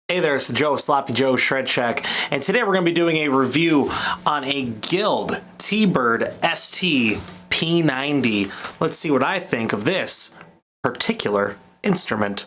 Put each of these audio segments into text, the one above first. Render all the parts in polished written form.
Hey there, it's Joe, Sloppy Joe Shredshack, and today we're going to be doing a review on a Guild T-Bird ST P90. Let's see what I think of this particular instrument.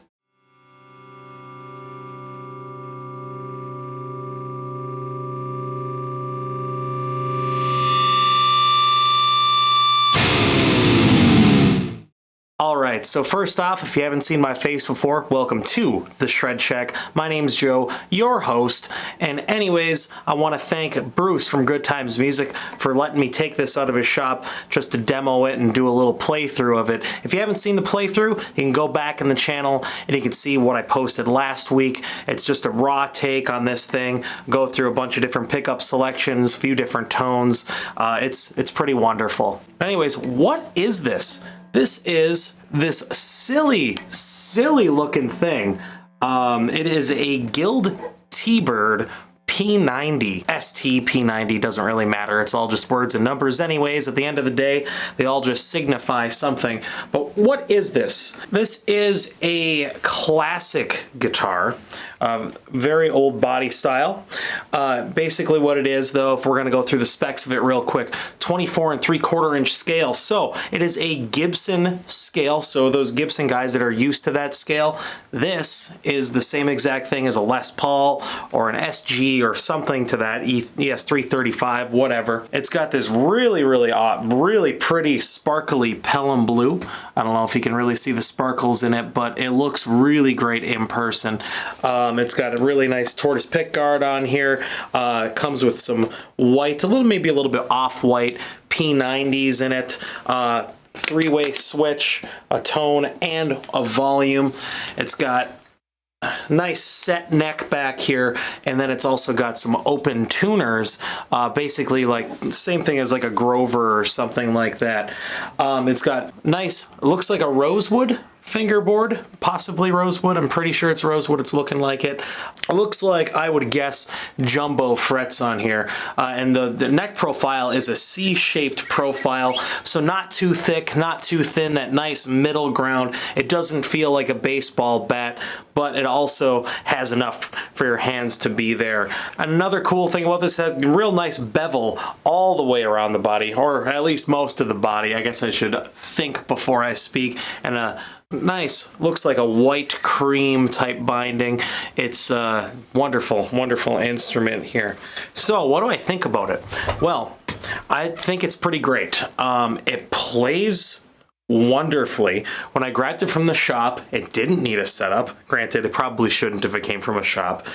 Alright, so first off, if you haven't seen my face before, welcome to the Shredshack. My name's Joe, your host, and anyways, I want to thank Bruce from Good Times Music for letting me take this out of his shop just to demo it and do a little playthrough of it. If you haven't seen the playthrough, you can go back in the channel and you can see what I posted last week. It's just a raw take on this thing, go through a bunch of different pickup selections, a few different tones. It's pretty wonderful. Anyways, what is this? This is this silly looking thing. It is a Guild T-Bird P90. ST P90 doesn't really matter. It's all just words and numbers anyways. At the end of the day, they all just signify something. But what is this? This is a classic guitar. Very old body style. Basically what it is though, if we're going to go through the specs of it real quick, 24 3/4 inch scale. So it is a Gibson scale. So those Gibson guys that are used to that scale, this is the same exact thing as a Les Paul or an SG or something to that, ES335, whatever. It's got this really pretty sparkly Pelham blue. I don't know if you can really see the sparkles in it, but it looks really great in person. It's got a really nice tortoise pick guard on here. Comes with some white, maybe a little bit off-white P90s in it. Three-way switch, a tone, and a volume. It's got nice set neck back here, and then it's also got some open tuners, basically like same thing as like a Grover or something like that. It's got nice, looks like a rosewood fingerboard, possibly rosewood. I'm pretty sure it's rosewood. It's looking like it. It looks like, I would guess, jumbo frets on here. And the neck profile is a C-shaped profile, so not too thick, not too thin, that nice middle ground. It doesn't feel like a baseball bat, but it also has enough for your hands to be there. Another cool thing about this, has a real nice bevel all the way around the body, or at least most of the body. I guess I should think before I speak. And a nice, looks like a white cream type binding. It's a wonderful instrument here. So what do I think about it? Well, I think it's pretty great. It plays wonderfully. When I grabbed it from the shop, it didn't need a setup. Granted, it probably shouldn't if it came from a shop,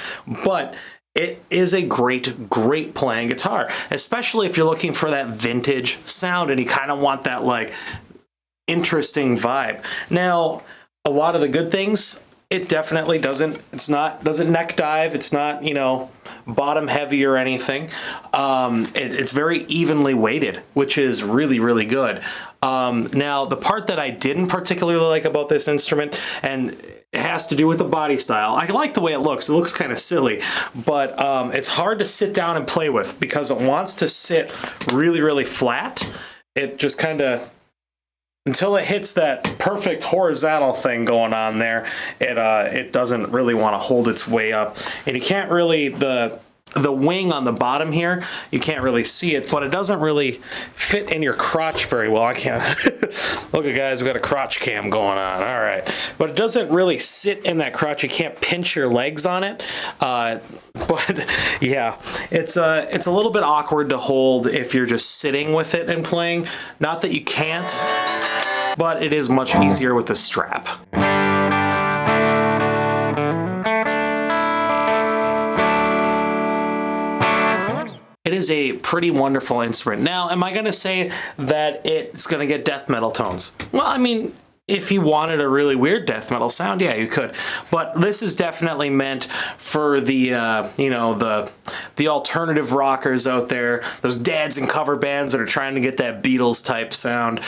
but it is a great playing guitar, especially if you're looking for that vintage sound and you kind of want that like interesting vibe. Now, a lot of the good things, it definitely doesn't neck dive. It's not, you know, bottom heavy or anything. It's very evenly weighted, which is really good. Now, the part that I didn't particularly like about this instrument, and it has to do with the body style. I like the way it looks. It looks kind of silly, but it's hard to sit down and play with because it wants to sit really flat. It just kind of, until it hits that perfect horizontal thing going on there, it doesn't really want to hold its way up. And you can't really, the wing on the bottom here, you can't really see it, but it doesn't really fit in your crotch very well. I can't look at, guys, we got a crotch cam going on. All right, but it doesn't really sit in that crotch. You can't pinch your legs on it. But yeah, it's a little bit awkward to hold if you're just sitting with it and playing. Not that you can't, but it is much easier with the strap. It is a pretty wonderful instrument. Now, am I going to say that it's going to get death metal tones? Well, I mean, if you wanted a really weird death metal sound, yeah, you could. But this is definitely meant for the, you know, the alternative rockers out there, those dads in cover bands that are trying to get that Beatles type sound.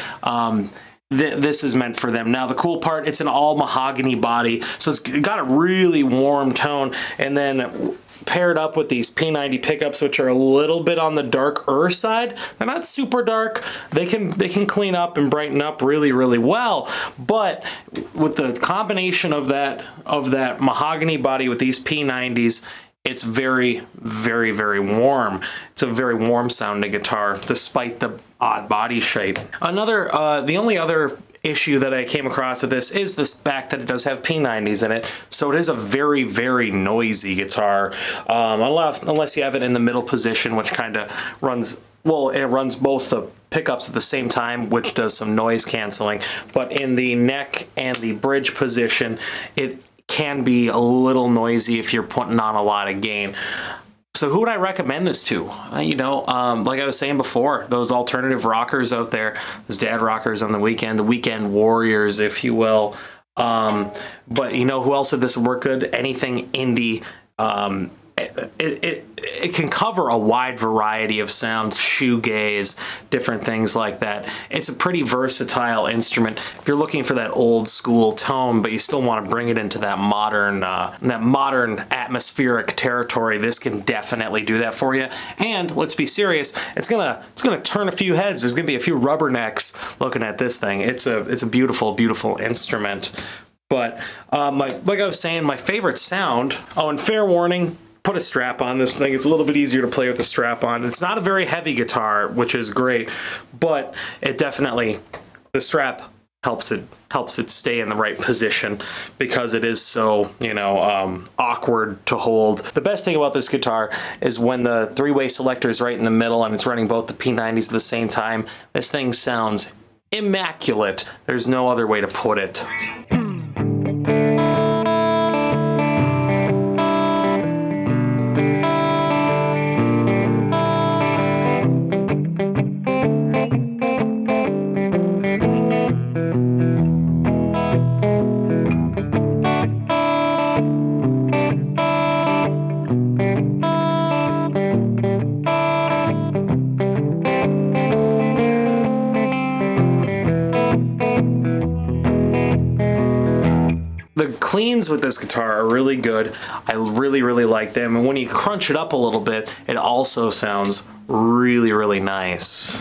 this is meant for them. Now the cool part, it's an all mahogany body, so it's got a really warm tone, and then paired up with these P90 pickups, which are a little bit on the darker side. They're not super dark. They can clean up and brighten up really, really well. But with the combination of that mahogany body with these P90s, it's very, very, very warm. It's a very warm sounding guitar, despite the odd body shape. The only other issue that I came across with this is the fact that it does have P90s in it, so it is a very, very noisy guitar, unless you have it in the middle position, which kind of runs, well, it runs both the pickups at the same time, which does some noise canceling, but in the neck and the bridge position, it can be a little noisy if you're putting on a lot of gain. So who would I recommend this to? You know, like I was saying before, those alternative rockers out there, those dad rockers on the weekend warriors, if you will. But you know who else would this work good? Anything indie. It can cover a wide variety of sounds, shoegaze, different things like that. It's a pretty versatile instrument. If you're looking for that old school tone, but you still want to bring it into that modern atmospheric territory, this can definitely do that for you. And let's be serious, it's gonna turn a few heads. There's gonna be a few rubbernecks looking at this thing. It's a beautiful, beautiful instrument. But like I was saying, my favorite sound. Oh, and fair warning, put a strap on this thing. It's a little bit easier to play with the strap on. It's not a very heavy guitar, which is great, but it definitely, the strap helps it stay in the right position because it is so, you know, awkward to hold. The best thing about this guitar is when the three-way selector is right in the middle and it's running both the P90s at the same time, this thing sounds immaculate. There's no other way to put it. The cleans with this guitar are really good. I really, really like them. And when you crunch it up a little bit, it also sounds really, really nice.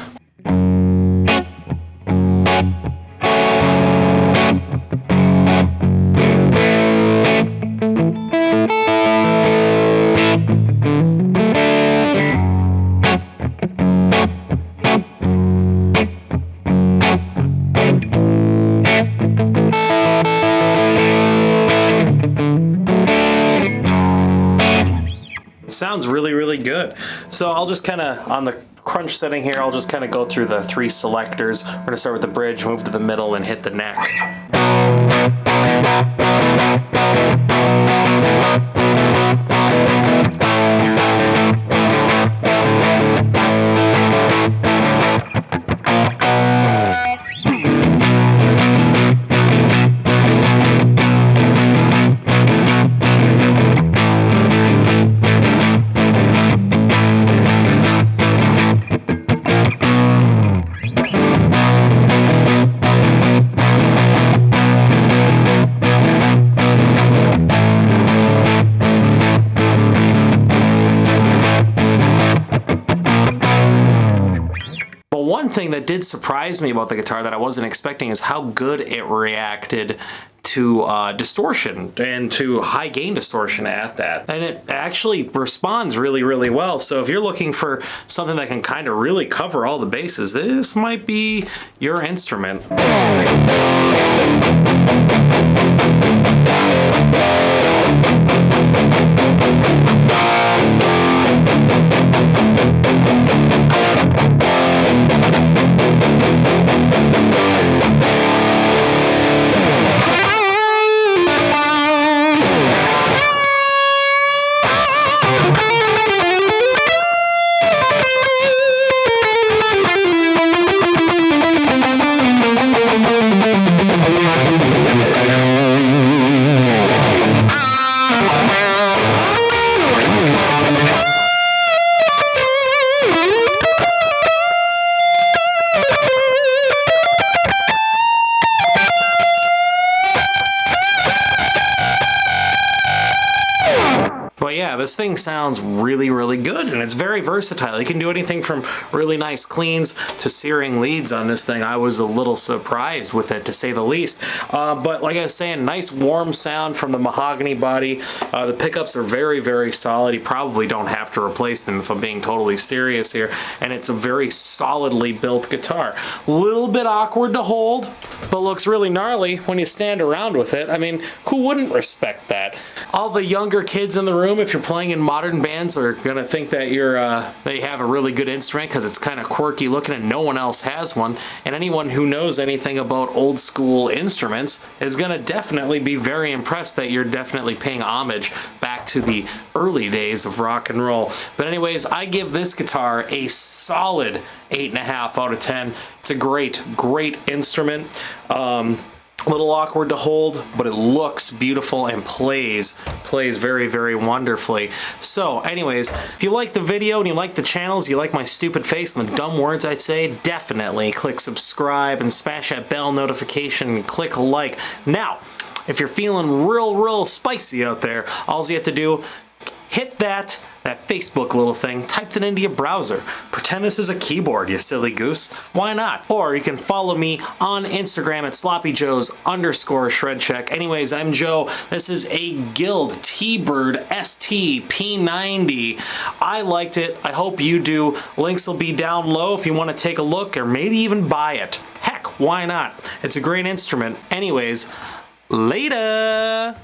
Sounds really, really good. So I'll just kind of, on the crunch setting here, I'll just kind of go through the three selectors. We're gonna start with the bridge, move to the middle, and hit the neck. One thing that did surprise me about the guitar that I wasn't expecting is how good it reacted to distortion and to high gain distortion at that. And it actually responds really, really well. So if you're looking for something that can kind of really cover all the bases, this might be your instrument. But yeah, this thing sounds really, really good, and it's very versatile. You can do anything from really nice cleans to searing leads on this thing. I was a little surprised with it, to say the least. But like I was saying, nice warm sound from the mahogany body. The pickups are very, very solid. You probably don't have to replace them if I'm being totally serious here. And it's a very solidly built guitar. Little bit awkward to hold, but looks really gnarly when you stand around with it. I mean, who wouldn't respect that? All the younger kids in the room, if you're playing in modern bands, are gonna think that they have a really good instrument because it's kind of quirky looking and no one else has one. And anyone who knows anything about old school instruments is gonna definitely be very impressed that you're definitely paying homage back to the early days of rock and roll. But anyways, I give this guitar a solid 8.5 out of 10. It's a great, great instrument. A little awkward to hold, but it looks beautiful and plays very, very wonderfully. So anyways, if you like the video and you like the channels, you like my stupid face and the dumb words I'd say, definitely click subscribe and smash that bell notification and click like. Now, if you're feeling real spicy out there, all you have to do, hit that Facebook little thing, type it into your browser. Pretend this is a keyboard, you silly goose. Why not? Or you can follow me on Instagram at sloppyjoes_shredshack. Anyways, I'm Joe. This is a Guild T-Bird ST P90. I liked it. I hope you do. Links will be down low if you want to take a look or maybe even buy it. Heck, why not? It's a great instrument. Anyways, later.